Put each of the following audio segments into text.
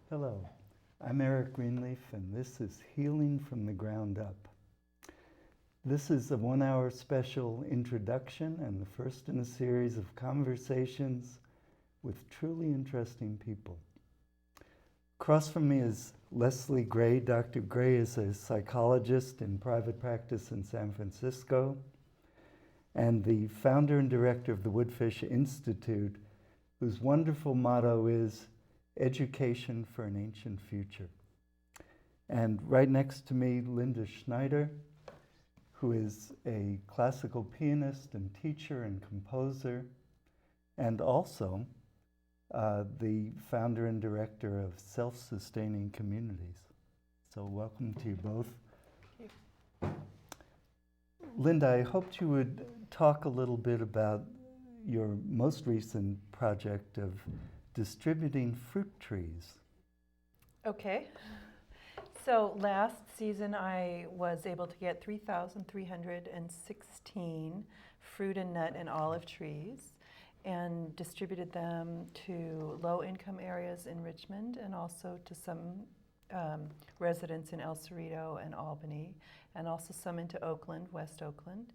Hello, I'm Eric Greenleaf, and this is Healing from the Ground Up. This is a 1-hour special introduction and the first in a series of conversations with truly interesting people. Across from me is Leslie Gray. Dr. Gray is a psychologist in private practice in San Francisco and the founder and director of the Woodfish Institute, whose wonderful motto is Education for an Ancient Future. And right next to me, Linda Schneider, who is a classical pianist and teacher and composer, and also the founder and director of Self-Sustaining Communities. So welcome to you both. Thank you. Linda, I hoped you would talk a little bit about your most recent project of distributing fruit trees. Okay. So last season I was able to get 3,316 fruit and nut and olive trees and distributed them to low-income areas in Richmond and also to some residents in El Cerrito and Albany, and also some into Oakland, West Oakland.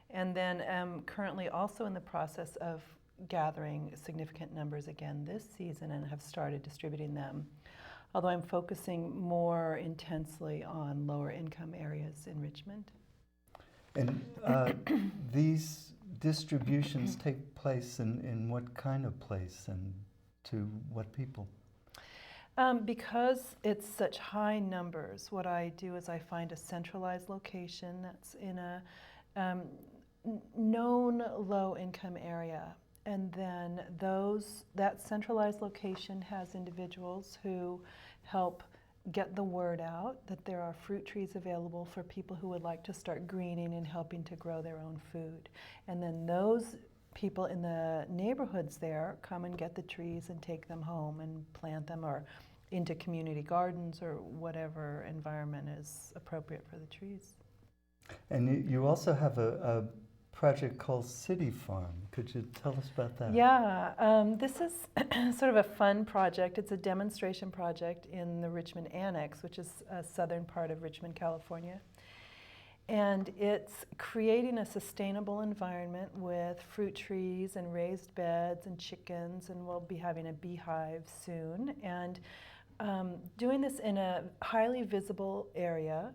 And then I'm currently also in the process of gathering significant numbers again this season and have started distributing them, although I'm focusing more intensely on lower income areas in Richmond. And these distributions take place in what kind of place and to what people? Because it's such high numbers, what I do is I find a centralized location that's in a known low-income area. And then that centralized location has individuals who help get the word out that there are fruit trees available for people who would like to start greening and helping to grow their own food. And then those people in the neighborhoods there come and get the trees and take them home and plant them or into community gardens or whatever environment is appropriate for the trees. And you also have a project called City Farm. Could you tell us about that? Yeah, this is sort of a fun project. It's a demonstration project in the Richmond Annex, which is a southern part of Richmond, California. And it's creating a sustainable environment with fruit trees and raised beds and chickens, and we'll be having a beehive soon. And doing this in a highly visible area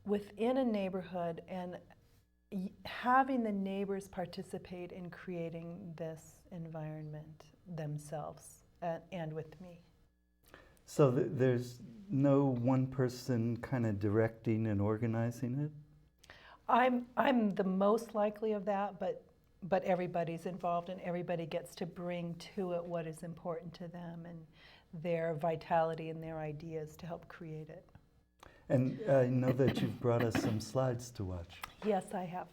within a neighborhood and having the neighbors participate in creating this environment themselves and with me. So there's no one person kind of directing and organizing it? I'm the most likely of that, but everybody's involved and everybody gets to bring to it what is important to them and their vitality and their ideas to help create it. And I know that you've brought us some slides to watch. Yes, I have.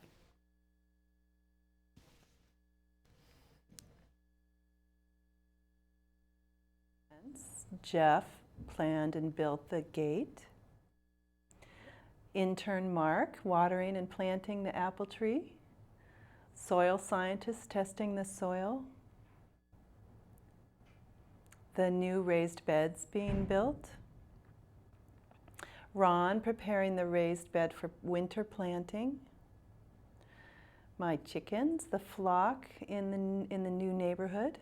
Jeff planned and built the gate. Intern Mark watering and planting the apple tree. Soil scientist testing the soil. The new raised beds being built. Ron preparing the raised bed for winter planting. My chickens, the flock in the new neighborhood.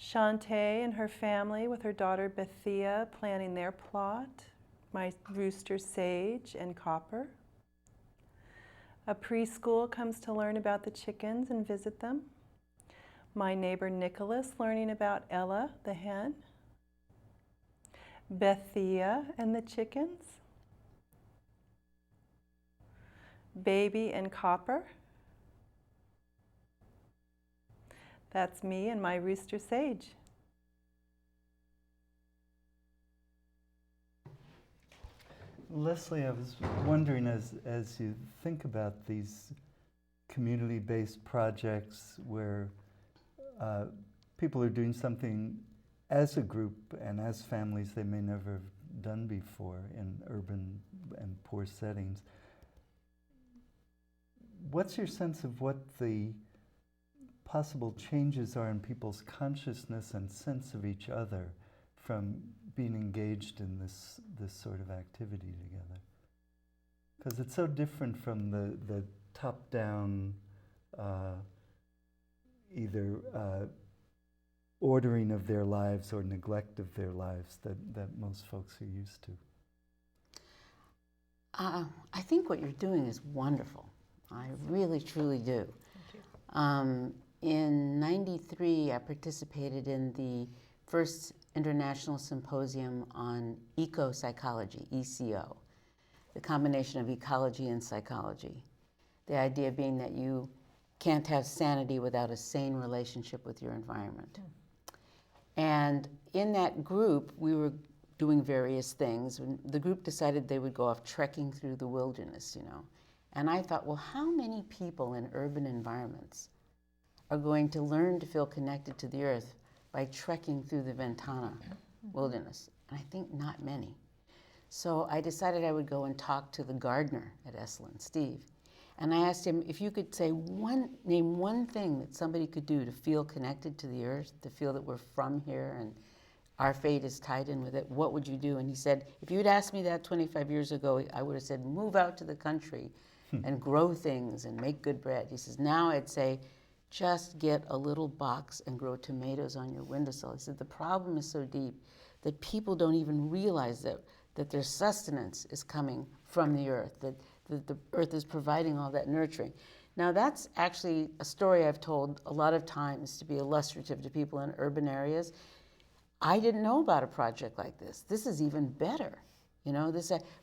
Shantae and her family with her daughter Bethia planning their plot. My rooster Sage and Copper. A preschool comes to learn about the chickens and visit them. My neighbor Nicholas learning about Ella, the hen. Bethia and the chickens. Baby and Copper. That's me and my rooster Sage. Leslie, I was wondering, as you think about these community-based projects where people are doing something as a group and as families they may never have done before in urban and poor settings, what's your sense of what the possible changes are in people's consciousness and sense of each other from being engaged in this sort of activity together? Because it's so different from the top-down either ordering of their lives or neglect of their lives that most folks are used to. I think what you're doing is wonderful. I really, truly do. Thank you. In '93, I participated in the first International Symposium on Eco-Psychology, ECO, the combination of ecology and psychology. The idea being that you can't have sanity without a sane relationship with your environment. And in that group, we were doing various things. The group decided they would go off trekking through the wilderness, you know. And I thought, well, how many people in urban environments are going to learn to feel connected to the earth by trekking through the Ventana wilderness? And I think not many. So I decided I would go and talk to the gardener at Esalen, Steve. And I asked him if you could name one thing that somebody could do to feel connected to the earth, to feel that we're from here and our fate is tied in with it, what would you do? And he said, if you'd asked me that 25 years ago, I would have said, move out to the country and grow things and make good bread. He says, now I'd say, just get a little box and grow tomatoes on your windowsill. He said, the problem is so deep that people don't even realize that their sustenance is coming from the earth, that the earth is providing all that nurturing. Now that's actually a story I've told a lot of times to be illustrative to people in urban areas. I didn't know about a project like this. This is even better, you know.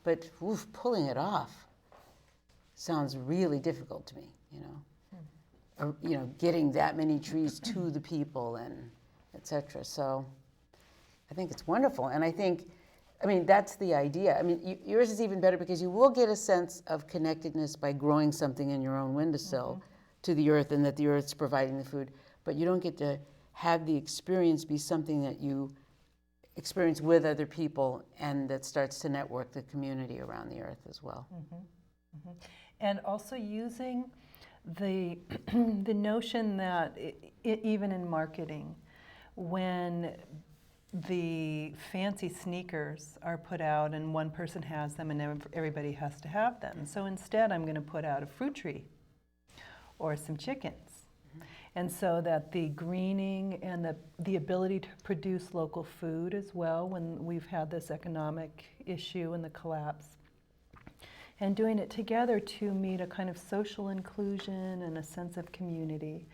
But pulling it off sounds really difficult to me, you know. Or, you know, getting that many trees to the people and et cetera. So I think it's wonderful. And I think, I mean, that's the idea. I mean, yours is even better because you will get a sense of connectedness by growing something in your own windowsill to the earth and that the earth's providing the food. But you don't get to have the experience be something that you experience with other people and that starts to network the community around the earth as well. And also using the the notion that even in marketing, when the fancy sneakers are put out and one person has them and everybody has to have them. So instead I'm going to put out a fruit tree or some chickens. And so that the greening and the ability to produce local food as well when we've had this economic issue and the collapse. And doing it together to meet a kind of social inclusion and a sense of community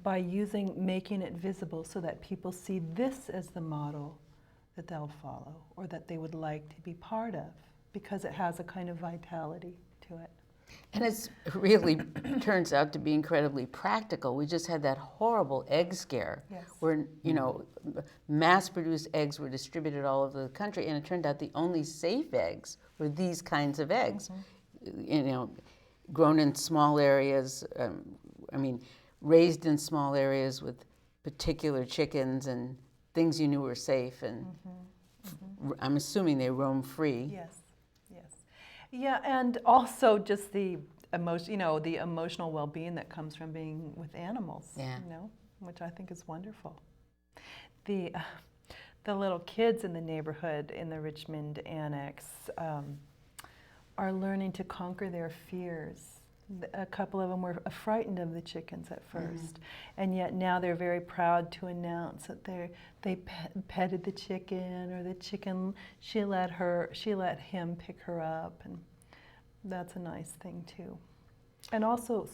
by making it visible so that people see this as the model that they'll follow or that they would like to be part of because it has a kind of vitality to it. And it really turns out to be incredibly practical. We just had that horrible egg scare where, you know, mass-produced eggs were distributed all over the country, and it turned out the only safe eggs were these kinds of eggs, you know, grown in small areas, raised in small areas with particular chickens and things you knew were safe, and I'm assuming they roam free. Yes. Yeah, and also just the emotional well-being that comes from being with animals, you know, which I think is wonderful. The little kids in the neighborhood in the Richmond Annex are learning to conquer their fears. A couple of them were frightened of the chickens at first, and yet now they're very proud to announce that they petted the chicken, or the chicken she let him pick her up, and that's a nice thing too. And also,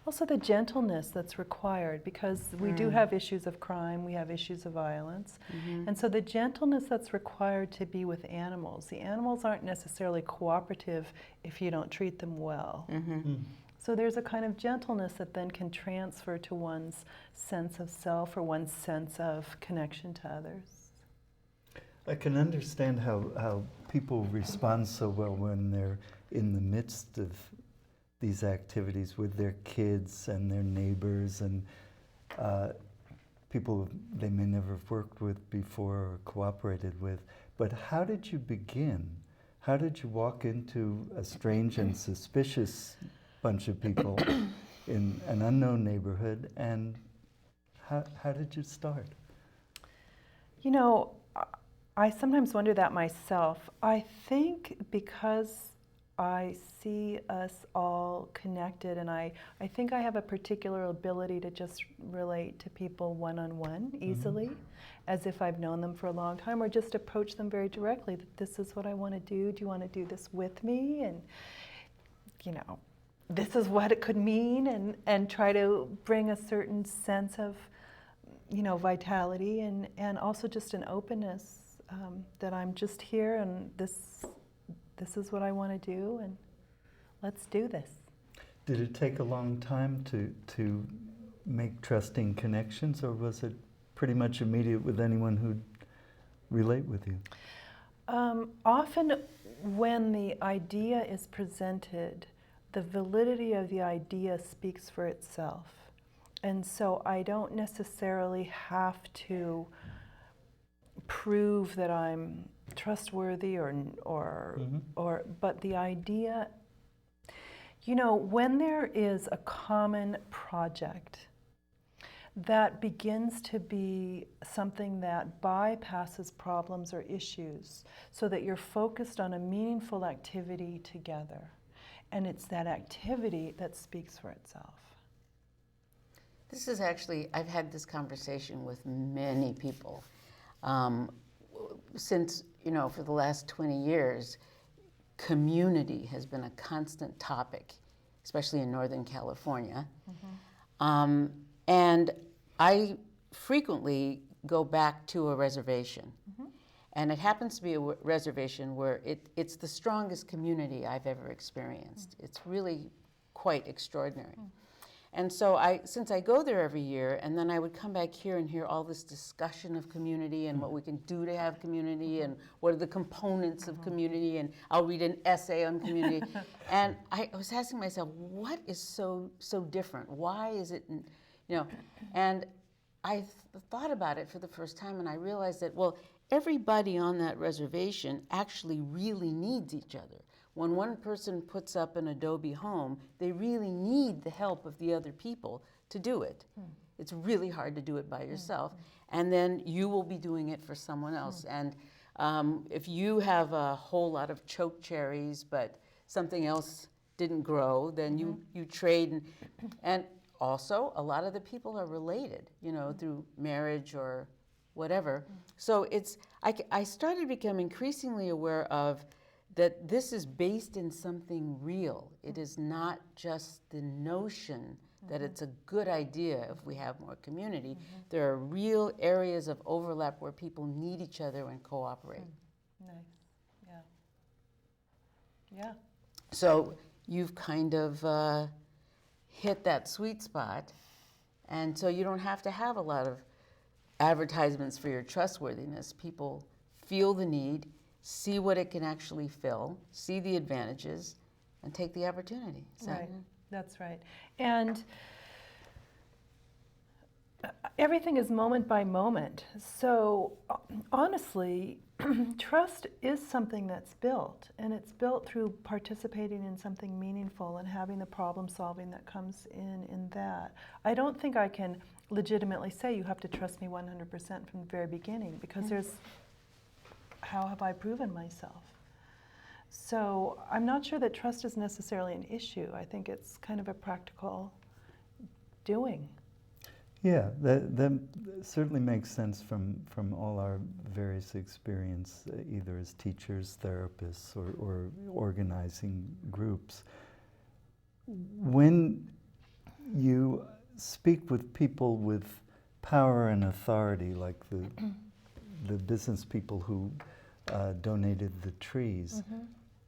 also the gentleness that's required, because we do have issues of crime, we have issues of violence, and so the gentleness that's required to be with animals. The animals aren't necessarily cooperative if you don't treat them well. So there's a kind of gentleness that then can transfer to one's sense of self or one's sense of connection to others. I can understand how people respond so well when they're in the midst of these activities with their kids and their neighbors and people they may never have worked with before or cooperated with. But how did you begin? How did you walk into a strange and suspicious bunch of people in an unknown neighborhood, and how did you start? You know, I sometimes wonder that myself. I think because I see us all connected, and I think I have a particular ability to just relate to people one-on-one easily, as if I've known them for a long time, or just approach them very directly, that this is what I want to do you want to do this with me? And, you know, this is what it could mean, and try to bring a certain sense of, you know, vitality, and also just an openness, that I'm just here, and this is what I want to do, and let's do this. Did it take a long time to make trusting connections, or was it pretty much immediate with anyone who'd relate with you? Often when the idea is presented, the validity of the idea speaks for itself. And so I don't necessarily have to prove that I'm trustworthy but the idea, you know, when there is a common project that begins to be something that bypasses problems or issues, so that you're focused on a meaningful activity together, and it's that activity that speaks for itself. This is actually, I've had this conversation with many people. Since, you know, for the last 20 years, community has been a constant topic, especially in Northern California. And I frequently go back to a reservation. And it happens to be a reservation where it's the strongest community I've ever experienced. It's really quite extraordinary. And so since I go there every year, and then I would come back here and hear all this discussion of community and what we can do to have community and what are the components of community, and I'll read an essay on community. And I was asking myself, what is so different? Why is it, you know? And I thought about it for the first time, and I realized that, well, everybody on that reservation actually really needs each other. When one person puts up an adobe home, they really need the help of the other people to do it. It's really hard to do it by yourself. And then you will be doing it for someone else. And if you have a whole lot of choke cherries, but something else didn't grow, then you trade. And also, a lot of the people are related, you know, through marriage or whatever. So I started becoming increasingly aware of that this is based in something real. It is not just the notion that it's a good idea if we have more community. There are real areas of overlap where people need each other and cooperate. Nice, yeah. So you've kind of hit that sweet spot, and so you don't have to have a lot of advertisements for your trustworthiness. People feel the need, see what it can actually fill, see the advantages, and take the opportunity. So, Right, that's right. And everything is moment by moment. So honestly, trust is something that's built, and it's built through participating in something meaningful and having the problem solving that comes in that. I don't think I can legitimately say you have to trust me 100% from the very beginning, because how have I proven myself? So I'm not sure that trust is necessarily an issue. I think it's kind of a practical doing. Yeah, that certainly makes sense from all our various experience, either as teachers, therapists, or organizing groups. When you speak with people with power and authority, like the business people who donated the trees,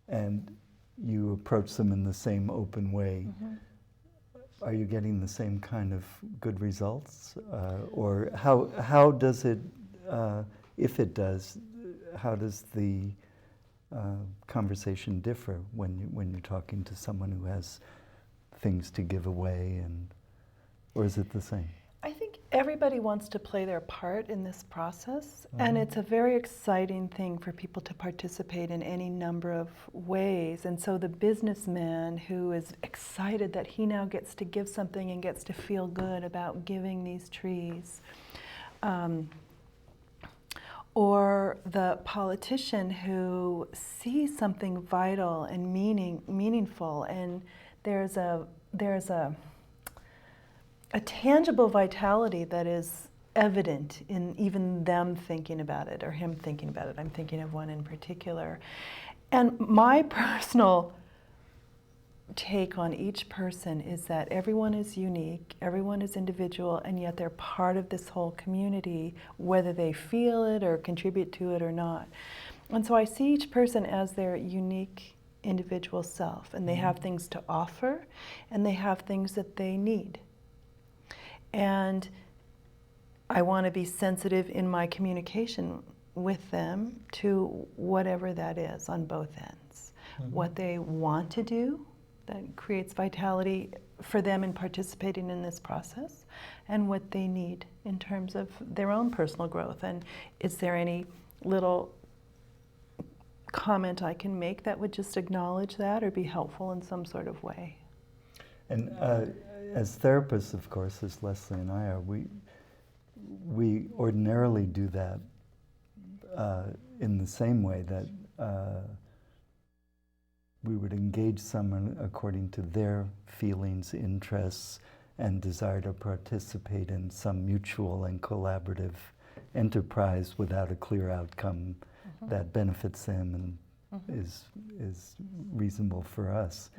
and you approach them in the same open way, are you getting the same kind of good results? Or how does it, if it does, how does the conversation differ when you're talking to someone who has things to give away, or is it the same? I think everybody wants to play their part in this process, and it's a very exciting thing for people to participate in any number of ways. And so the businessman who is excited that he now gets to give something and gets to feel good about giving these trees, or the politician who sees something vital and meaningful, and there's a tangible vitality that is evident in even them thinking about it or him thinking about it. I'm thinking of one in particular. And my personal take on each person is that everyone is unique, everyone is individual, and yet they're part of this whole community, whether they feel it or contribute to it or not. And so I see each person as their unique individual self, and they have things to offer, and they have things that they need. And I want to be sensitive in my communication with them to whatever that is on both ends. What they want to do that creates vitality for them in participating in this process, and what they need in terms of their own personal growth. And is there any little comment I can make that would just acknowledge that or be helpful in some sort of way? And as therapists, of course, as Leslie and I are, we ordinarily do that in the same way that we would engage someone according to their feelings, interests, and desire to participate in some mutual and collaborative enterprise without a clear outcome that benefits them and is reasonable for us.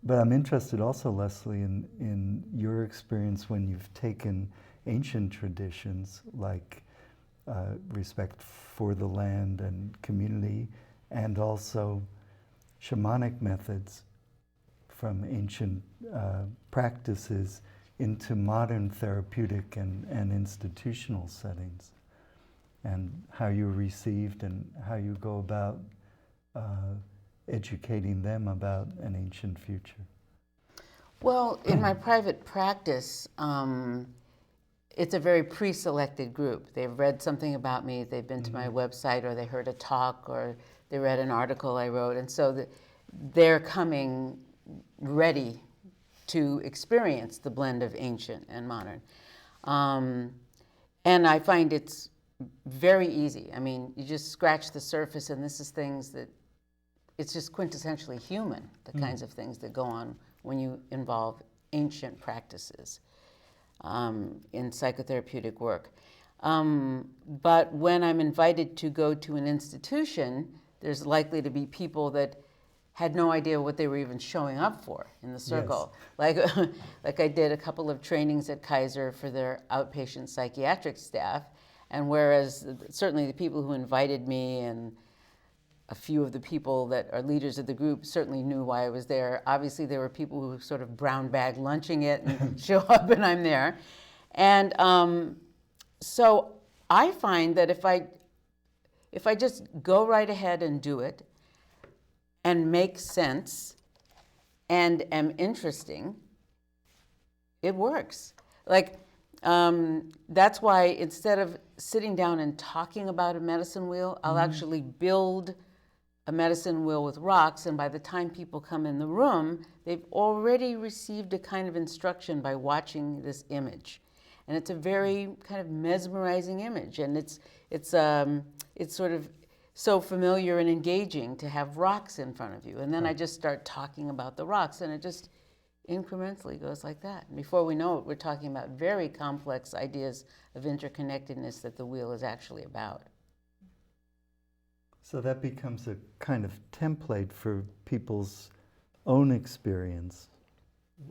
But I'm interested also, Leslie, in your experience when you've taken ancient traditions like respect for the land and community, and also shamanic methods from ancient practices into modern therapeutic and institutional settings, and how you're received and how you go about educating them about an ancient future. Well, in my private practice, it's a very pre-selected group. They've read something about me, they've been to my website, or they heard a talk, or they read an article I wrote, and so they're coming ready to experience the blend of ancient and modern. And I find it's very easy. I mean, you just scratch the surface, and this is things that, it's just quintessentially human, the kinds of things that go on when you involve ancient practices in psychotherapeutic work. But when I'm invited to go to an institution, there's likely to be people that had no idea what they were even showing up for in the circle. Yes. Like I did a couple of trainings at Kaiser for their outpatient psychiatric staff, and whereas certainly the people who invited me and a few of the people that are leaders of the group certainly knew why I was there. Obviously, there were people who sort of brown bag lunching it and show up and I'm there. And so I find that if I just go right ahead and do it and make sense and am interesting, it works. Like, that's why instead of sitting down and talking about a medicine wheel, I'll actually build a medicine wheel with rocks, and by the time people come in the room, they've already received a kind of instruction by watching this image. And it's a very kind of mesmerizing image, and it's sort of so familiar and engaging to have rocks in front of you. And then I just start talking about the rocks, and it just incrementally goes like that. And before we know it, we're talking about very complex ideas of interconnectedness that the wheel is actually about. So that becomes a kind of template for people's own experience,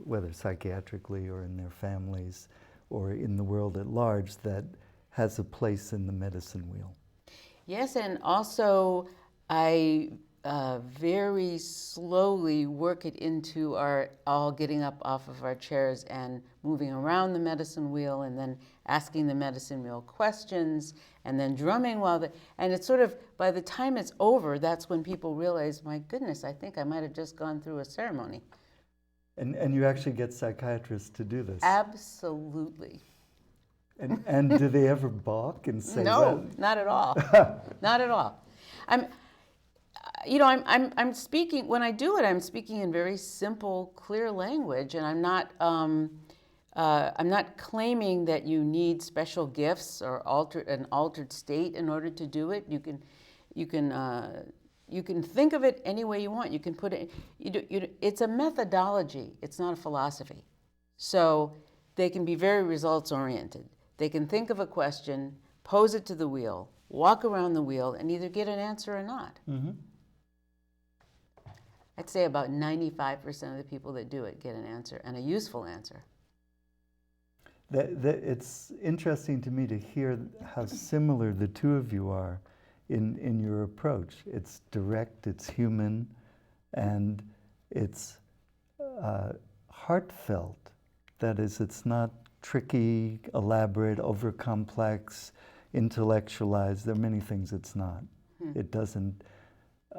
whether psychiatrically or in their families or in the world at large, that has a place in the medicine wheel. Yes, and also I very slowly work it into our all getting up off of our chairs and moving around the medicine wheel, and then asking the medicine wheel questions, and then drumming and it's sort of, by the time it's over, that's when people realize, my goodness, I think I might have just gone through a ceremony. And you actually get psychiatrists to do this? Absolutely. And do they ever balk and say, no, well? Not at all. Not at all. I'm speaking, when I do it, I'm speaking in very simple, clear language, and I'm not I'm not claiming that you need special gifts or an altered state in order to do it. You can think of it any way you want. You can put it. It's a methodology. It's not a philosophy. So they can be very results oriented. They can think of a question, pose it to the wheel, walk around the wheel, and either get an answer or not. Mm-hmm. I'd say about 95% of the people that do it get an answer, and a useful answer. It's interesting to me to hear how similar the two of you are in your approach. It's direct, it's human, and it's heartfelt. That is, it's not tricky, elaborate, over-complex, intellectualized. There are many things it's not. It doesn't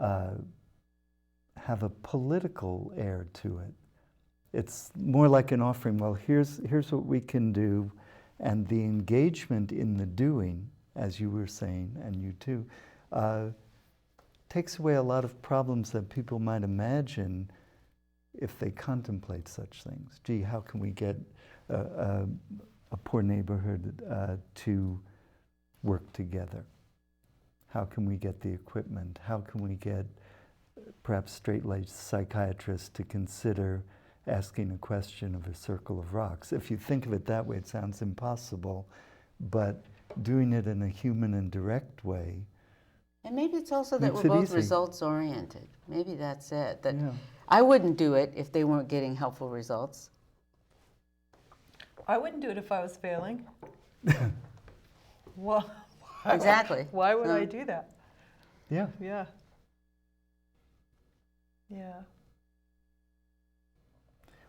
have a political air to it. It's more like an offering. Well, here's what we can do, and the engagement in the doing, as you were saying, and you too, takes away a lot of problems that people might imagine if they contemplate such things. Gee, how can we get a poor neighborhood to work together? How can we get the equipment? How can we get perhaps straight-laced psychiatrists to consider asking a question of a circle of rocks? If you think of it that way, it sounds impossible, but doing it in a human and direct way. And maybe it's also that we're both results-oriented. Maybe that's it. That Yeah. I wouldn't do it if they weren't getting helpful results. I wouldn't do it if I was failing. Well, Exactly. Why would I do that? Yeah. Yeah. Yeah.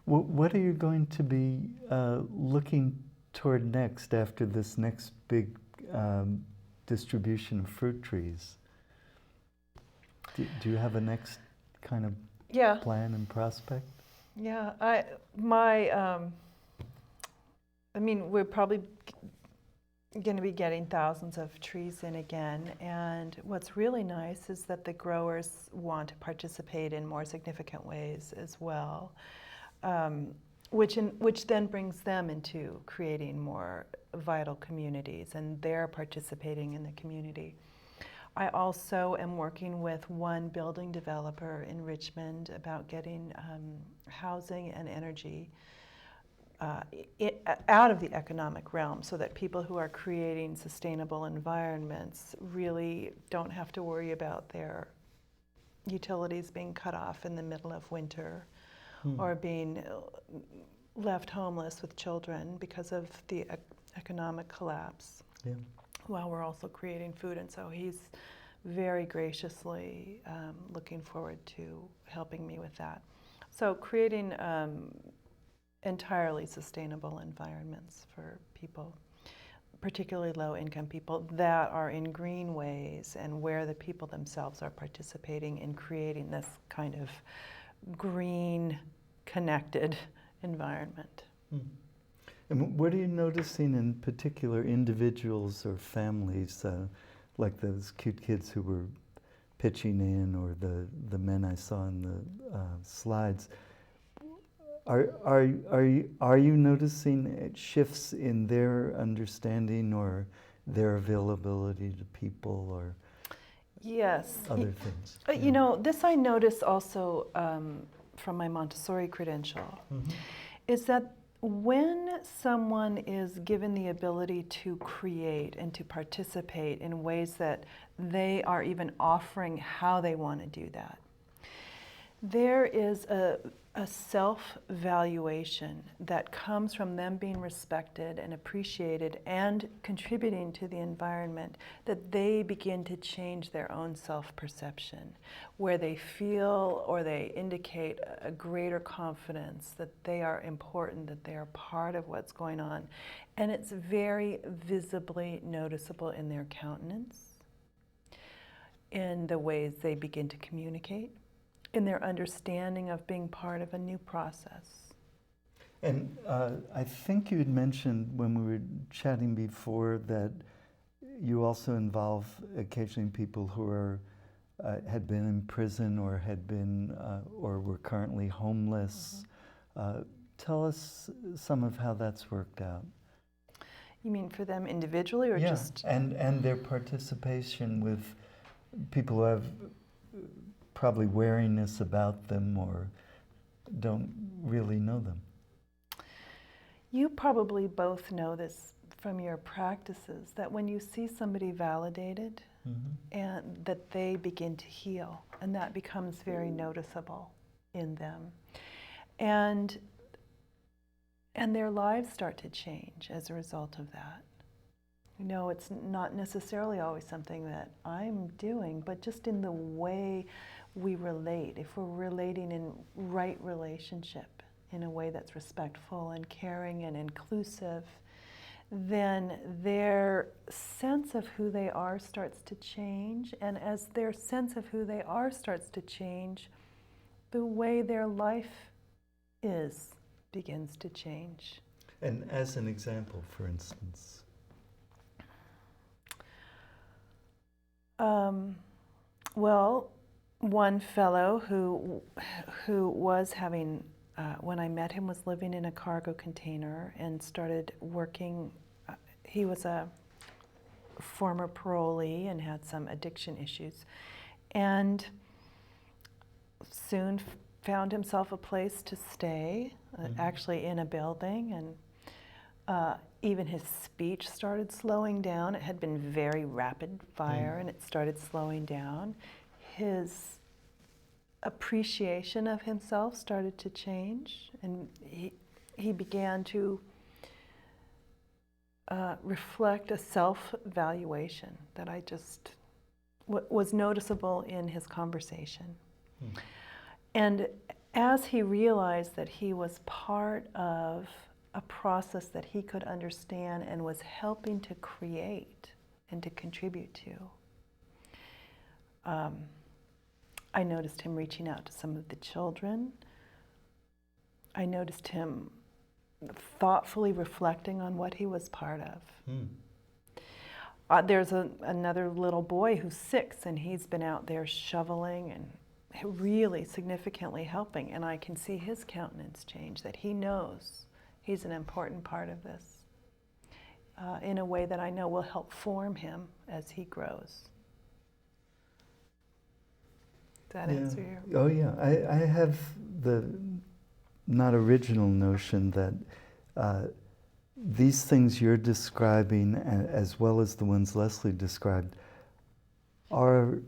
Well, what are you going to be looking toward next after this next big distribution of fruit trees? Do you have a next kind of plan and prospect? Yeah, we're probably going to be getting thousands of trees in again, and what's really nice is that the growers want to participate in more significant ways as well, which then brings them into creating more vital communities, and they're participating in the community. I also am working with one building developer in Richmond about getting housing and energy out of the economic realm, so that people who are creating sustainable environments really don't have to worry about their utilities being cut off in the middle of winter or being left homeless with children because of the economic collapse. Yeah. While we're also creating food, and so he's very graciously looking forward to helping me with that. So creating entirely sustainable environments for people, particularly low-income people, that are in green ways, and where the people themselves are participating in creating this kind of green, connected environment. And what are you noticing in particular individuals or families, like those cute kids who were pitching in, or the men I saw in the slides? Are you noticing shifts in their understanding or their availability to people, or other things? You know, this I notice also from my Montessori credential, is that when someone is given the ability to create and to participate in ways that they are even offering how they want to do that, there is a self-valuation that comes from them being respected and appreciated and contributing to the environment, that they begin to change their own self-perception, where they feel or they indicate a greater confidence that they are important, that they are part of what's going on. And it's very visibly noticeable in their countenance, in the ways they begin to communicate, in their understanding of being part of a new process. And I think you had mentioned when we were chatting before that you also involve occasionally people who are had been in prison or had been or were currently homeless. tell us some of how that's worked out. You mean for them individually or Yeah, just? and their participation with people who have probably wariness about them or don't really know them. You probably both know this from your practices, that when you see somebody validated and that they begin to heal, and that becomes very noticeable in them. And their lives start to change as a result of that. You know, it's not necessarily always something that I'm doing, but just in the way we relate. If we're relating in right relationship, in a way that's respectful and caring and inclusive, then their sense of who they are starts to change. And as their sense of who they are starts to change, the way their life begins to change. And as an example, for instance? Well, one fellow who was having, when I met him, was living in a cargo container and started working. He was a former parolee and had some addiction issues, and soon found himself a place to stay, actually in a building, and even his speech started slowing down. It had been very rapid fire, and it started slowing down. His appreciation of himself started to change, and he began to reflect a self-valuation that I just was noticeable in his conversation. And as he realized that he was part of a process that he could understand and was helping to create and to contribute to, I noticed him reaching out to some of the children. I noticed him thoughtfully reflecting on what he was part of. There's another little boy who's 6, and he's been out there shoveling and really significantly helping, and I can see his countenance change, that he knows he's an important part of this in a way that I know will help form him as he grows. Does that answer your... Oh yeah, I have the not original notion that these things you're describing, as well as the ones Leslie described, are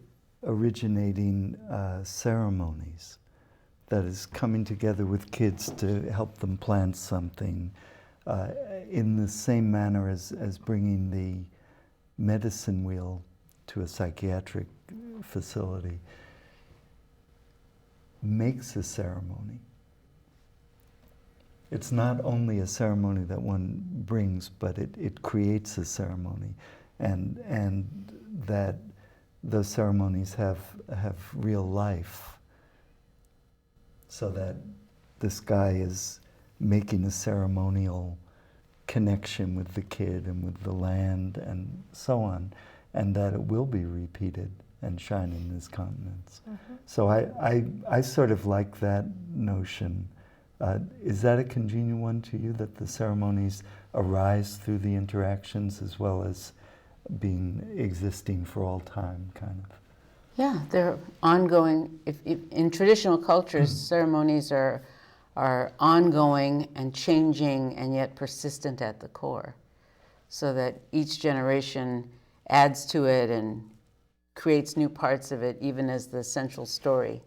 originating ceremonies. That is, coming together with kids to help them plant something in the same manner as bringing the medicine wheel to a psychiatric facility makes a ceremony. It's not only a ceremony that one brings, but it creates a ceremony, and that those ceremonies have real life, so that this guy is making a ceremonial connection with the kid and with the land and so on, and that it will be repeated and shine in his countenance. So I sort of like that notion. Is that a congenial one to you, that the ceremonies arise through the interactions as well as existing for all time, kind of? Yeah, they're ongoing. If in traditional cultures, ceremonies are ongoing and changing and yet persistent at the core, so that each generation adds to it and creates new parts of it, even as the central story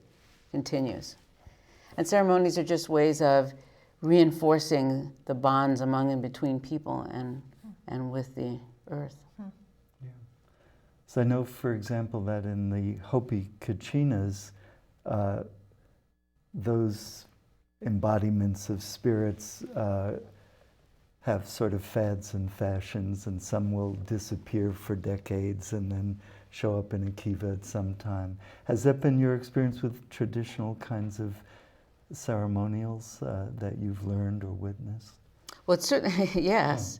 continues. And ceremonies are just ways of reinforcing the bonds among and between people and with the earth. Yeah. So I know, for example, that in the Hopi Kachinas, those embodiments of spirits have sort of fads and fashions, and some will disappear for decades and then show up in a kiva at some time. Has that been your experience with traditional kinds of ceremonials that you've learned or witnessed? Well, it's certainly, yes.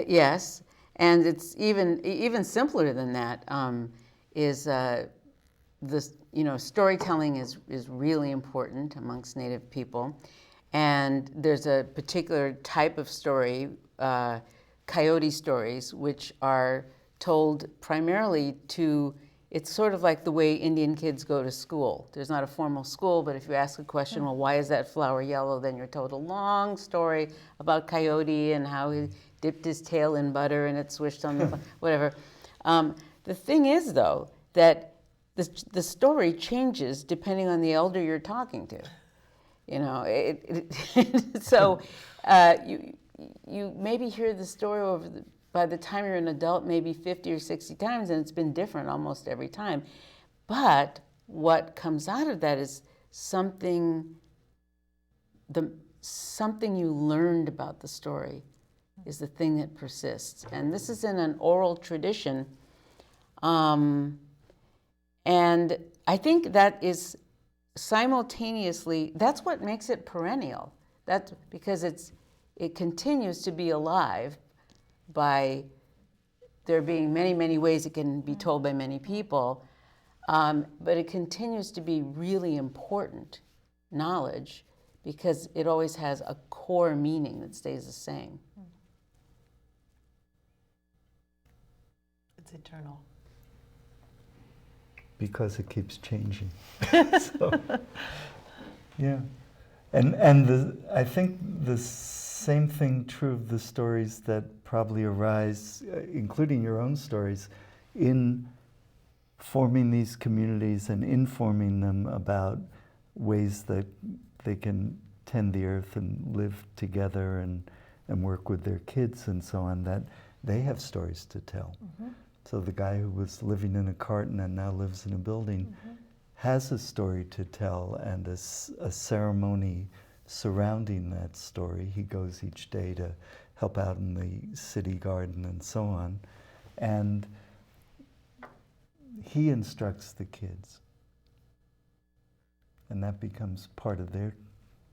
Yes. And it's even simpler than that. Storytelling is really important amongst Native people. And there's a particular type of story, coyote stories, which are told primarily to, it's sort of like the way Indian kids go to school. There's not a formal school, but if you ask a question, well, why is that flower yellow? Then you're told a long story about Coyote and how he dipped his tail in butter and it swished on the, whatever. The thing is, though, that the story changes depending on the elder you're talking to. You know, so you maybe hear the story by the time you're an adult, maybe 50 or 60 times, and it's been different almost every time. But what comes out of that is something you learned about the story is the thing that persists. And this is in an oral tradition. And I think that is simultaneously, that's what makes it perennial. That's because it continues to be alive by there being many, many ways it can be told by many people, but it continues to be really important knowledge because it always has a core meaning that stays the same. It's eternal. Because it keeps changing. So, yeah. And I think the same thing true of the stories that probably arise, including your own stories, in forming these communities and informing them about ways that they can tend the earth and live together and work with their kids and so on, that they have stories to tell. Mm-hmm. So the guy who was living in a carton and now lives in a building has a story to tell and a ceremony surrounding that story. He goes each day to help out in the city garden and so on. And he instructs the kids. And that becomes part of their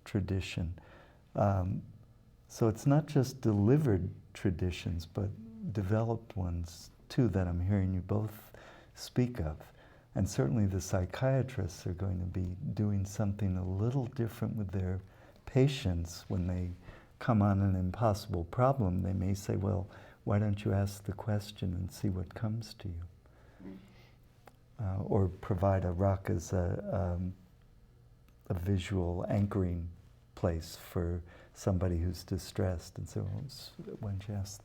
tradition. So it's not just delivered traditions, but developed ones too that I'm hearing you both speak of. And certainly the psychiatrists are going to be doing something a little different with their patients when they come on an impossible problem. They may say, well, why don't you ask the question and see what comes to you? Or provide a rock as a visual anchoring place for somebody who's distressed, and say, well, why don't you ask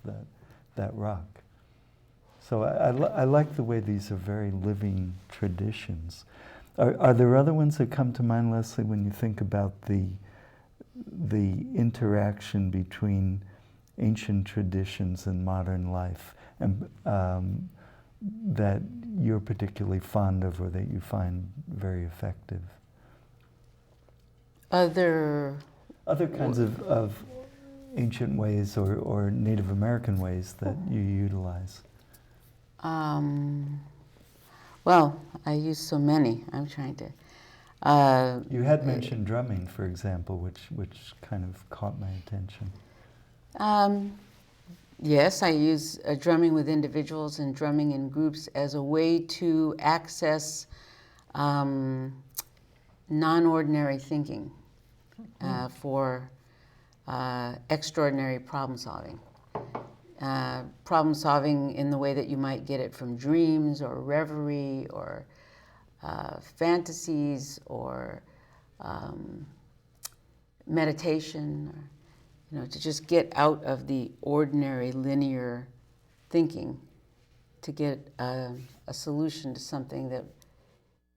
that rock? So I like the way these are very living traditions. Are there other ones that come to mind, Leslie, when you think about the interaction between ancient traditions and modern life, and that you're particularly fond of or that you find very effective? Other kinds of ancient ways or Native American ways that you utilize? Well, I use so many. I'm trying to. You had mentioned drumming, for example, which kind of caught my attention. Yes, I use drumming with individuals and drumming in groups as a way to access non-ordinary thinking for extraordinary problem solving. Problem solving in the way that you might get it from dreams or reverie or fantasies or meditation, or, to just get out of the ordinary linear thinking to get a solution to something that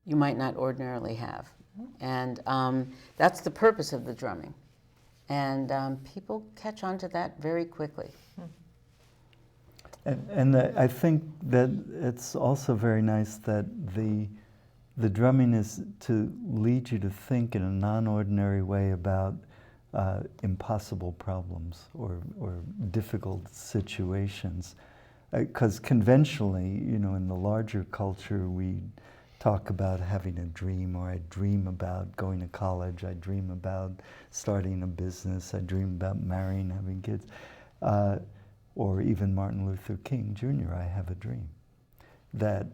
you might not ordinarily have. And that's the purpose of the drumming. And people catch on to that very quickly. And I think that it's also very nice that the drumming is to lead you to think in a non-ordinary way about impossible problems or difficult situations. Because conventionally, in the larger culture, we talk about having a dream, or I dream about going to college, I dream about starting a business, I dream about marrying, having kids. Or even Martin Luther King Jr., I have a dream. That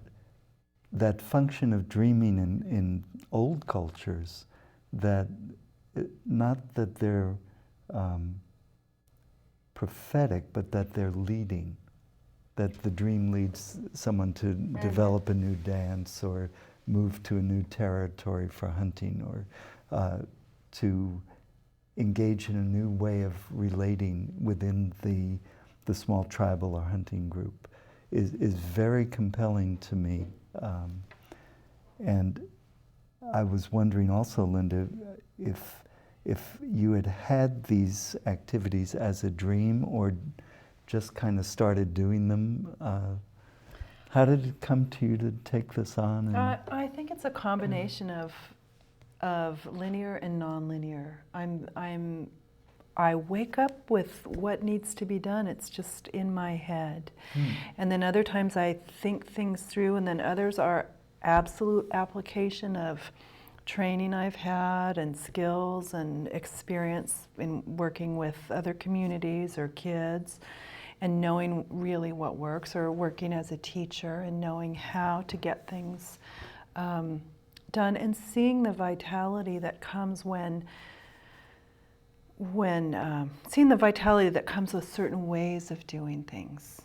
function of dreaming in old cultures that not that they're prophetic, but that they're leading, that the dream leads someone to develop a new dance or move to a new territory for hunting, or to engage in a new way of relating within the small tribal or hunting group is very compelling to me. And I was wondering also, Linda, if you had these activities as a dream or just kind of started doing them. How did it come to you to take this on? And I think it's a combination of linear and nonlinear. I wake up with what needs to be done. It's just in my head. And then other times I think things through, and then others are absolute application of training I've had and skills and experience in working with other communities or kids, and knowing really what works, or working as a teacher and knowing how to get things done, and seeing the vitality that comes seeing the vitality that comes with certain ways of doing things.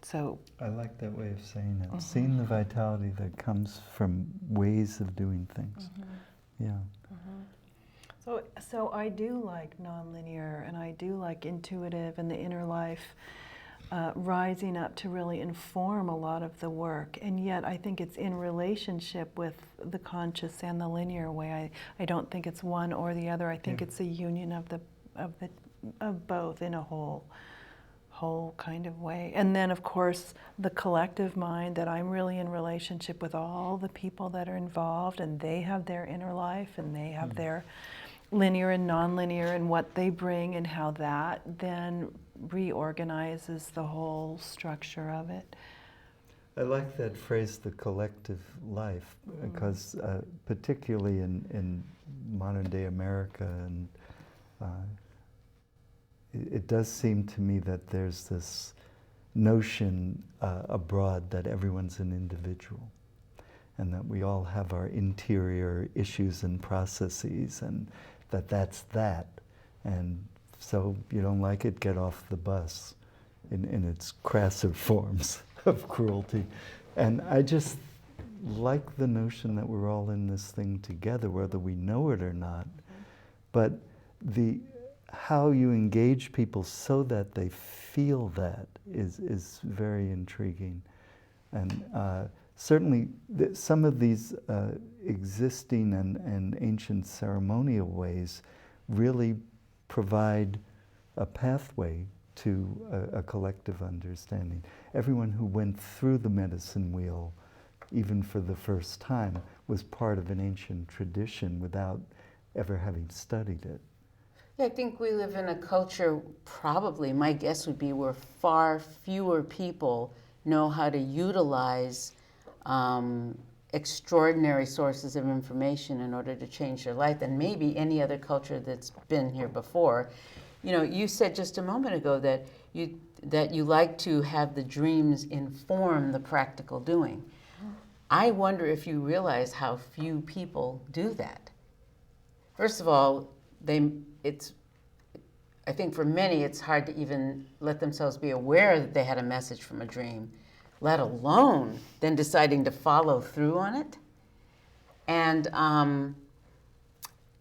So I like that way of saying it. Seeing the vitality that comes from ways of doing things. Yeah. So I do like nonlinear, and I do like intuitive and the inner life rising up to really inform a lot of the work. And yet I think it's in relationship with the conscious and the linear way. I don't think it's one or the other. I think it's a union of both in a whole kind of way. And then of course the collective mind, that I'm really in relationship with all the people that are involved, and they have their inner life and they have their linear and nonlinear, and what they bring, and how that then reorganizes the whole structure of it. I like that phrase, the collective life, because particularly in modern day America, and it does seem to me that there's this notion abroad that everyone's an individual, and that we all have our interior issues and processes, and that's that. And so you don't like it, get off the bus, in its crassive forms of cruelty. And I just like the notion that we're all in this thing together, whether we know it or not. But how you engage people so that they feel that is very intriguing. And certainly some of these existing and ancient ceremonial ways really provide a pathway to a collective understanding. Everyone who went through the medicine wheel, even for the first time, was part of an ancient tradition without ever having studied it. Yeah, I think we live in a culture, probably, my guess would be, where far fewer people know how to utilize extraordinary sources of information in order to change their life than maybe any other culture that's been here before. You know, you said just a moment ago that you like to have the dreams inform the practical doing. I wonder if you realize how few people do that. First of all, I think for many it's hard to even let themselves be aware that they had a message from a dream, let alone then deciding to follow through on it. And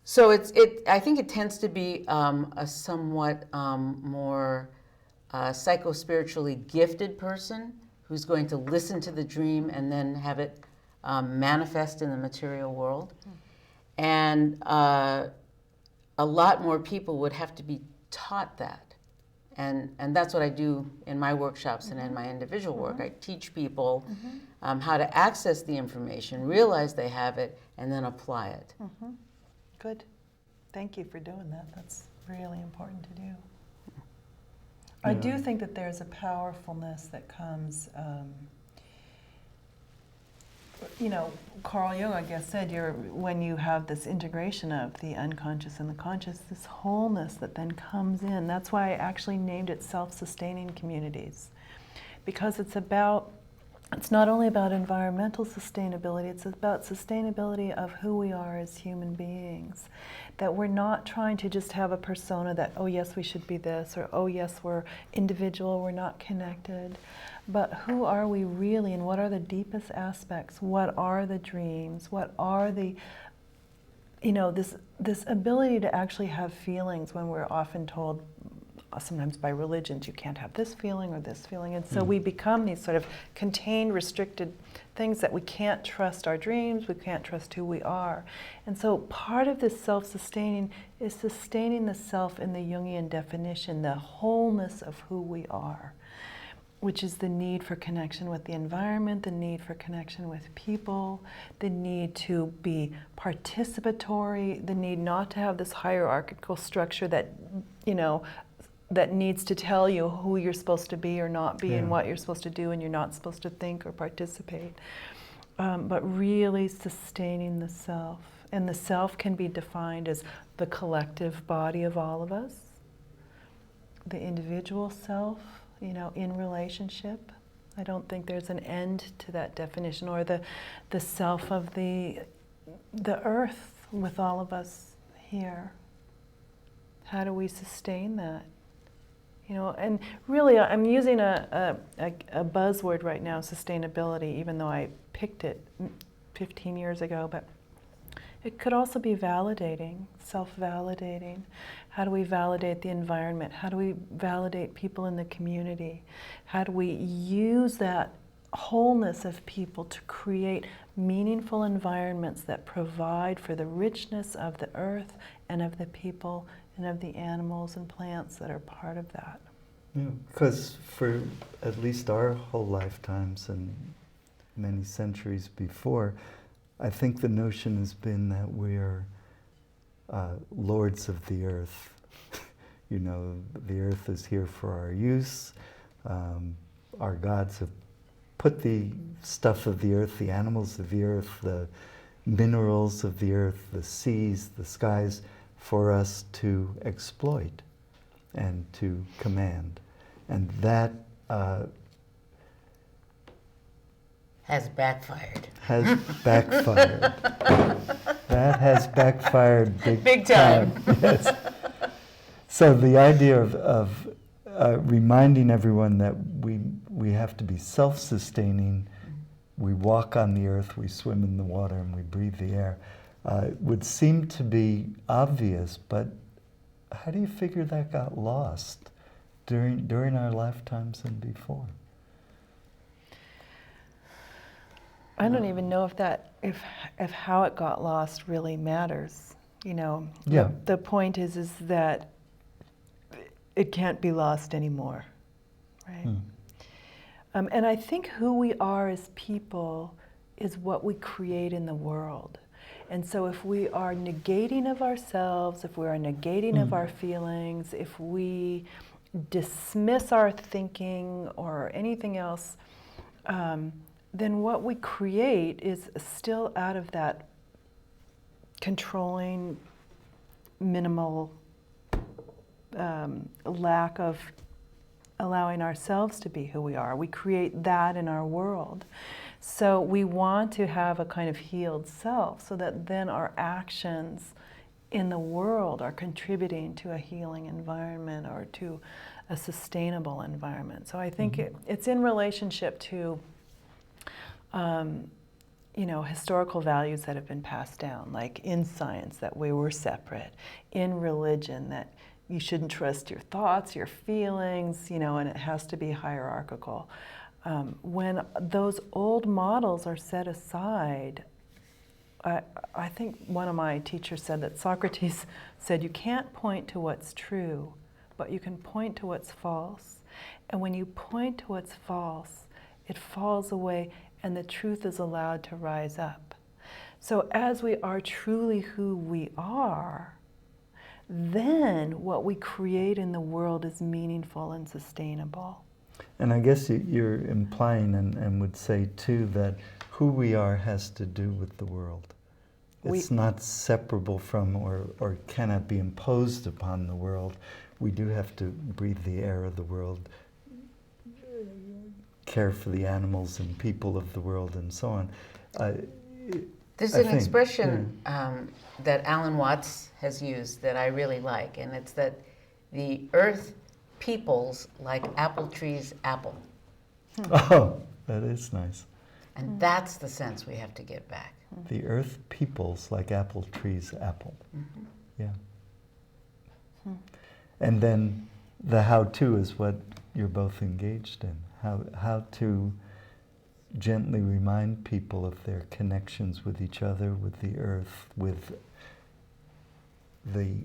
so I think it tends to be a somewhat more psycho-spiritually gifted person who's going to listen to the dream and then have it manifest in the material world. And a lot more people would have to be taught that. And that's what I do in my workshops and in my individual work. I teach people how to access the information, realize they have it, and then apply it. Good. Thank you for doing that. That's really important to do. I do think that there's a powerfulness that comes, you know, Carl Jung, I guess, said when you have this integration of the unconscious and the conscious, this wholeness that then comes in. That's why I actually named it self-sustaining communities, because it's about it's not only about environmental sustainability, it's about sustainability of who we are as human beings. That we're not trying to just have a persona that, oh yes, we should be this, or oh yes, we're individual, we're not connected. But who are we really, and what are the deepest aspects? What are the dreams? What are the, this ability to actually have feelings when we're often told, sometimes by religions, you can't have this feeling or this feeling. And so we become these sort of contained, restricted things that we can't trust our dreams, we can't trust who we are. And so part of this self-sustaining is sustaining the self in the Jungian definition, the wholeness of who we are, which is the need for connection with the environment, the need for connection with people, the need to be participatory, the need not to have this hierarchical structure that, that needs to tell you who you're supposed to be or not be, and what you're supposed to do and you're not supposed to think or participate. But really sustaining the self. And the self can be defined as the collective body of all of us, the individual self, in relationship. I don't think there's an end to that definition, or the self of the earth with all of us here. How do we sustain that? And really I'm using a buzzword right now, sustainability, even though I picked it 15 years ago, but it could also be validating, self-validating. How do we validate the environment? How do we validate people in the community? How do we use that wholeness of people to create meaningful environments that provide for the richness of the earth and of the people and of the animals and plants that are part of that? Because for at least our whole lifetimes and many centuries before, I think the notion has been that we are lords of the earth. The earth is here for our use. Our gods have put the stuff of the earth, the animals of the earth, the minerals of the earth, the seas, the skies, for us to exploit and to command. And that has backfired. Has backfired. That has backfired Big time. Yes. So the idea of reminding everyone that we have to be self-sustaining, we walk on the earth, we swim in the water, and we breathe the air, would seem to be obvious, but how do you figure that got lost during our lifetimes and before? I don't even know if how it got lost really matters. Yeah. The point is that it can't be lost anymore, right? And I think who we are as people is what we create in the world. And so if we are negating of ourselves, if we are negating of our feelings, if we dismiss our thinking or anything else, then what we create is still out of that controlling, minimal lack of allowing ourselves to be who we are. We create that in our world. So we want to have a kind of healed self so that then our actions in the world are contributing to a healing environment or to a sustainable environment. So I think it's in relationship to historical values that have been passed down, like in science that we were separate, in religion that you shouldn't trust your thoughts, your feelings, and it has to be hierarchical. When those old models are set aside, I think one of my teachers said that Socrates said you can't point to what's true, but you can point to what's false. And when you point to what's false, it falls away and the truth is allowed to rise up. So as we are truly who we are, then what we create in the world is meaningful and sustainable. And I guess you're implying and would say too that who we are has to do with the world. It's not separable from or cannot be imposed upon the world. We do have to breathe the air of the world, care for the animals and people of the world and so on. There's I an think, expression that Alan Watts has used that I really like, and it's that the earth peoples like apple trees apple. Oh, that is nice. And that's the sense we have to get back. The earth peoples like apple trees apple. Yeah. And then the how-to is what you're both engaged in. How to gently remind people of their connections with each other, with the earth, with the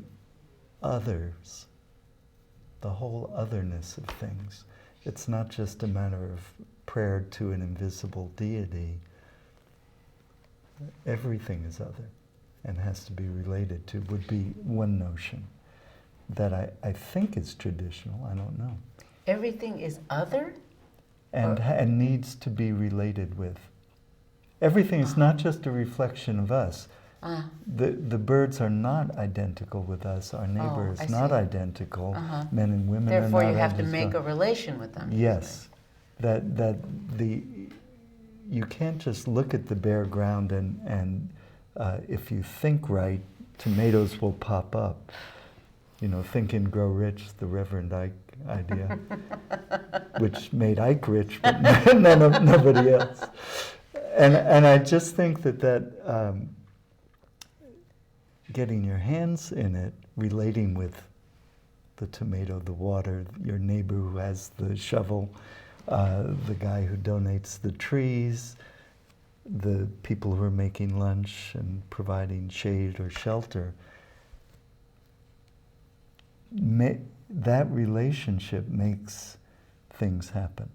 others, the whole otherness of things. It's not just a matter of prayer to an invisible deity. Everything is other and has to be related to, would be one notion that I think is traditional, I don't know. Everything is other? And needs to be related with. Everything is not just a reflection of us. The birds are not identical with us. Our neighbor is not identical. Men and women are not Therefore, you have to identical. make a relation with them. Yes, that you can't just look at the bare ground and if you think right, tomatoes will pop up. You know, Think and Grow Rich, the Reverend Ike idea, which made Ike rich, but nobody else. And I just think that getting your hands in it, relating with the tomato, the water, your neighbor who has the shovel, the guy who donates the trees, the people who are making lunch and providing shade or shelter. That relationship makes things happen,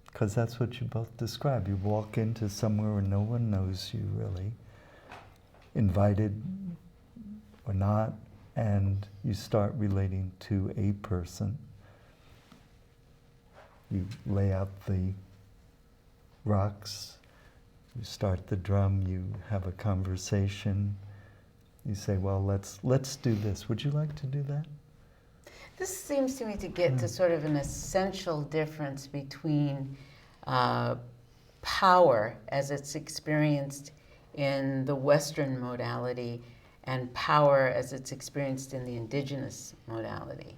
because that's what you both describe. You walk into somewhere where no one knows you really, invited or not, and you start relating to a person. You lay out the rocks, you start the drum, you have a conversation, you say, well, let's do this. Would you like to do that? This seems to me to get to sort of an essential difference between power as it's experienced in the Western modality and power as it's experienced in the indigenous modality.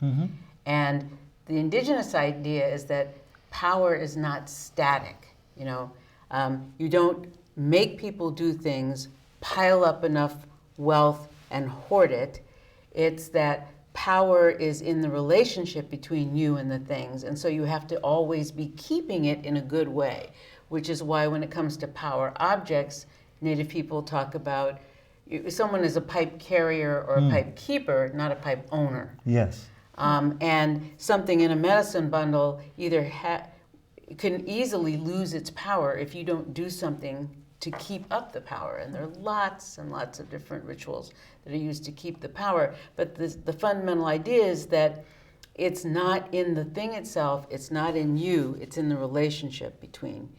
And the indigenous idea is that power is not static. You know, you don't make people do things, pile up enough wealth and hoard it. It's that power is in the relationship between you and the things, and so you have to always be keeping it in a good way, which is why when it comes to power objects, Native people talk about someone is a pipe carrier or a pipe keeper, not a pipe owner. Yes. And something in a medicine bundle either can easily lose its power if you don't do something to keep up the power. And there are lots and lots of different rituals that are used to keep the power. But the fundamental idea is that it's not in the thing itself, it's not in you, it's in the relationship between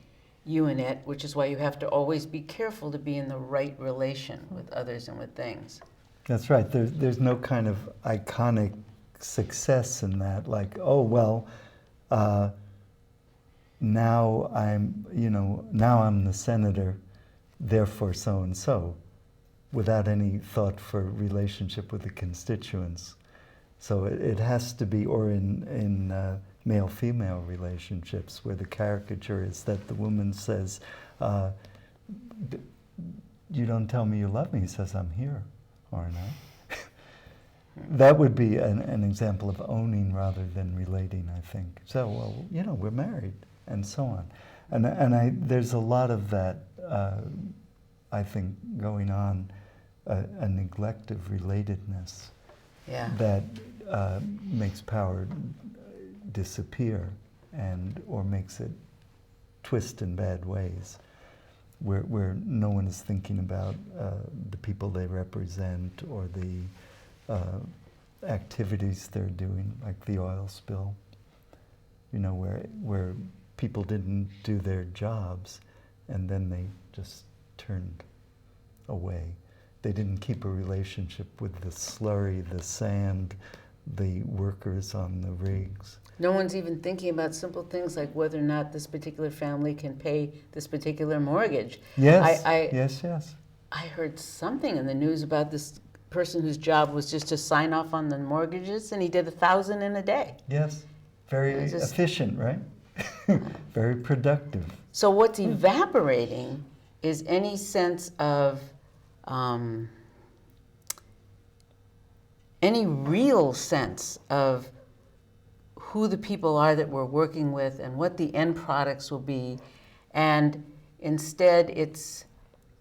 you and it, which is why you have to always be careful to be in the right relation with others and with things. That's right. There's no kind of iconic success in that, like, oh, well, now I'm the senator, therefore so and so, without any thought for relationship with the constituents. So it has to be, or in male-female relationships, where the caricature is that the woman says, you don't tell me you love me, he says, I'm here, aren't I? That would be an example of owning rather than relating, I think. So, well, we're married, and so on. And there's a lot of that, I think, going on, a neglect of relatedness that makes power disappear or makes it twist in bad ways, where no one is thinking about the people they represent or the activities they're doing, like the oil spill, where people didn't do their jobs and then they just turned away. They didn't keep a relationship with the slurry, the sand, the workers on the rigs. No one's even thinking about simple things like whether or not this particular family can pay this particular mortgage. Yes, I yes. I heard something in the news about this person whose job was just to sign off on the mortgages, and he did 1,000 in a day. Yes, very efficient, right? Very productive. So what's evaporating is any sense of any real sense of who the people are that we're working with and what the end products will be. And instead, it's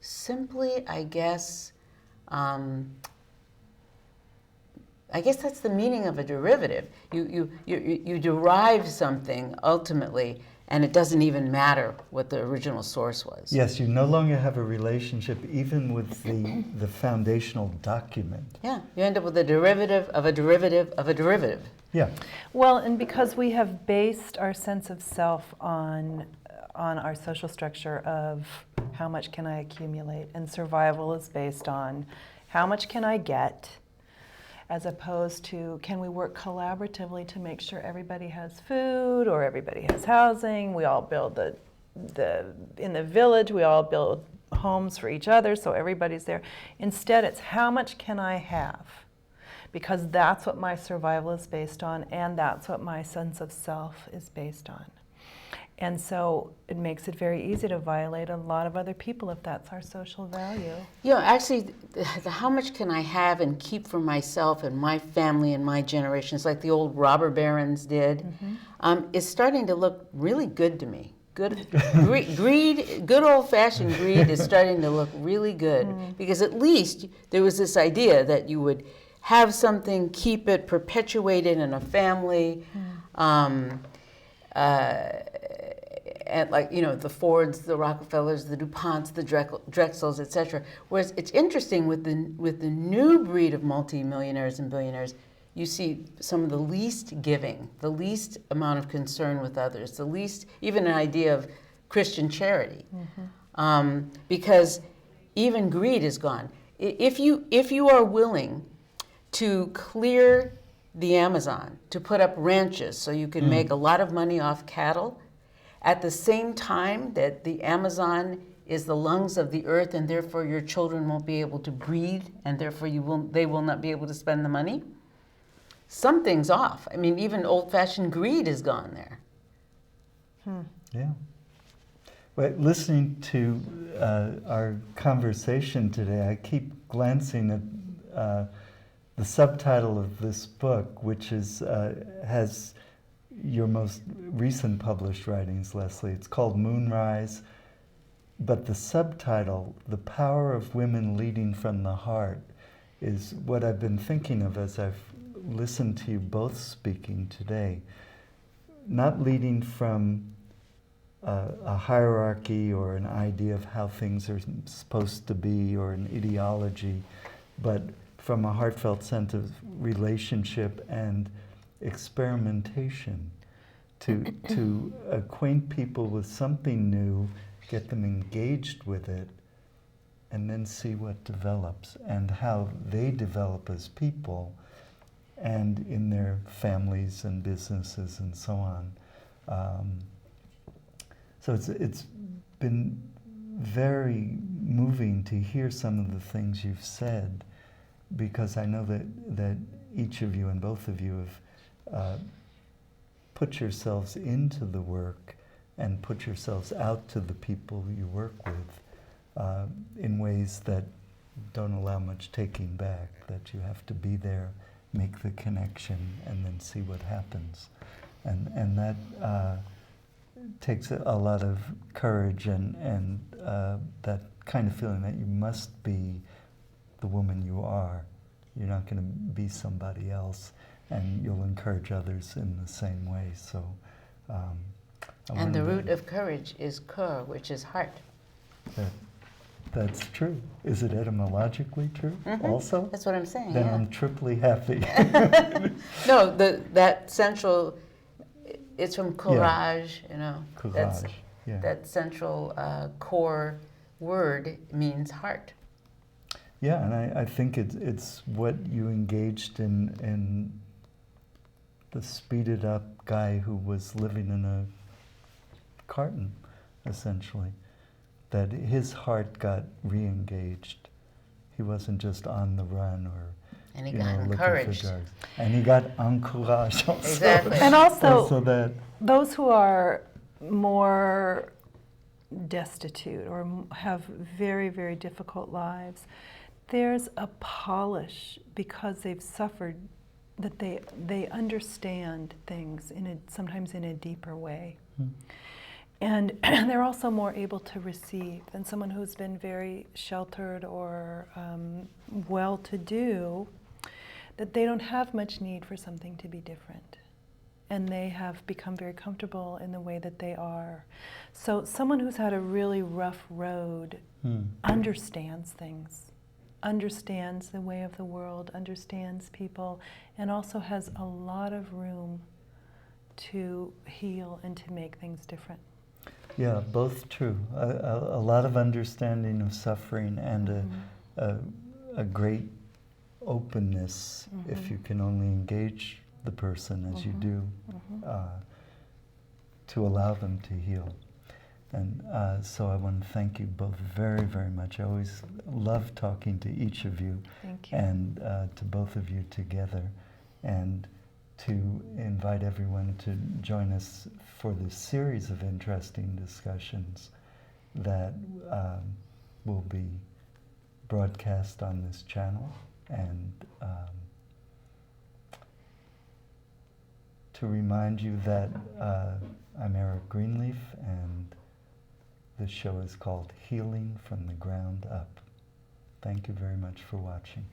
simply, I guess that's the meaning of a derivative. You derive something ultimately, and it doesn't even matter what the original source was. Yes, you no longer have a relationship even with the foundational document. Yeah, you end up with a derivative of a derivative of a derivative. Yeah. Well, and because we have based our sense of self on our social structure of how much can I accumulate, and survival is based on how much can I get, as opposed to can we work collaboratively to make sure everybody has food or everybody has housing. We all build in the village, we all build homes for each other so everybody's there. Instead, it's how much can I have, because that's what my survival is based on, and that's what my sense of self is based on. And so it makes it very easy to violate a lot of other people if that's our social value. You know, actually, the how much can I have and keep for myself and my family and my generations, like the old robber barons did, is starting to look really good to me. Good greed, good old-fashioned greed is starting to look really good, because at least there was this idea that you would have something, keep it, perpetuate it in a family. And like, you know, the Fords, the Rockefellers, the DuPonts, the Drexels, etc. Whereas it's interesting with the new breed of multimillionaires and billionaires, you see some of the least giving, the least amount of concern with others, the least, even an idea of Christian charity, because even greed is gone. If you are willing to clear the Amazon, to put up ranches so you can make a lot of money off cattle, at the same time that the Amazon is the lungs of the earth, and therefore your children won't be able to breathe, and therefore they will not be able to spend the money, something's off. I mean, even old-fashioned greed is gone there. Yeah. Well, listening to our conversation today, I keep glancing at the subtitle of this book, which has your most recent published writings, Leslie. It's called Moonrise, but the subtitle, The Power of Women Leading from the Heart, is what I've been thinking of as I've listened to you both speaking today. Not leading from a hierarchy or an idea of how things are supposed to be or an ideology, but from a heartfelt sense of relationship and experimentation, to acquaint people with something new, get them engaged with it, and then see what develops and how they develop as people and in their families and businesses and so on. So it's been very moving to hear some of the things you've said, because I know that each of you and both of you have put yourselves into the work and put yourselves out to the people you work with in ways that don't allow much taking back, that you have to be there, make the connection, and then see what happens. And that takes a lot of courage and that kind of feeling that you must be the woman you are. You're not going to be somebody else, and you'll encourage others in the same way. So, and the root of courage is cœur, which is heart. That's true. Is it etymologically true also? That's what I'm saying. Then yeah. I'm triply happy. No, that central, it's from courage, you know. Courage, That central core word means heart. Yeah, and I think it's what you engaged in the speeded up guy who was living in a carton, essentially, that his heart got re-engaged. He wasn't just on the run or And he you got know, looking for encouraged. drugs. And he got encouraged also. Exactly. And also, that those who are more destitute or have very, very difficult lives, there's a polish because they've suffered that they understand things sometimes in a deeper way. And they're also more able to receive than someone who's been very sheltered or well-to-do, that they don't have much need for something to be different. And they have become very comfortable in the way that they are. So someone who's had a really rough road understands things, understands the way of the world, understands people, and also has a lot of room to heal and to make things different. Yeah, both true. A lot of understanding of suffering and a great openness, if you can only engage the person as you do, to allow them to heal. And so I want to thank you both very, very much. I always love talking to each of you. Thank you. And to both of you together. And to invite everyone to join us for this series of interesting discussions that will be broadcast on this channel. And to remind you that I'm Eric Greenleaf, and this show is called Healing from the Ground Up. Thank you very much for watching.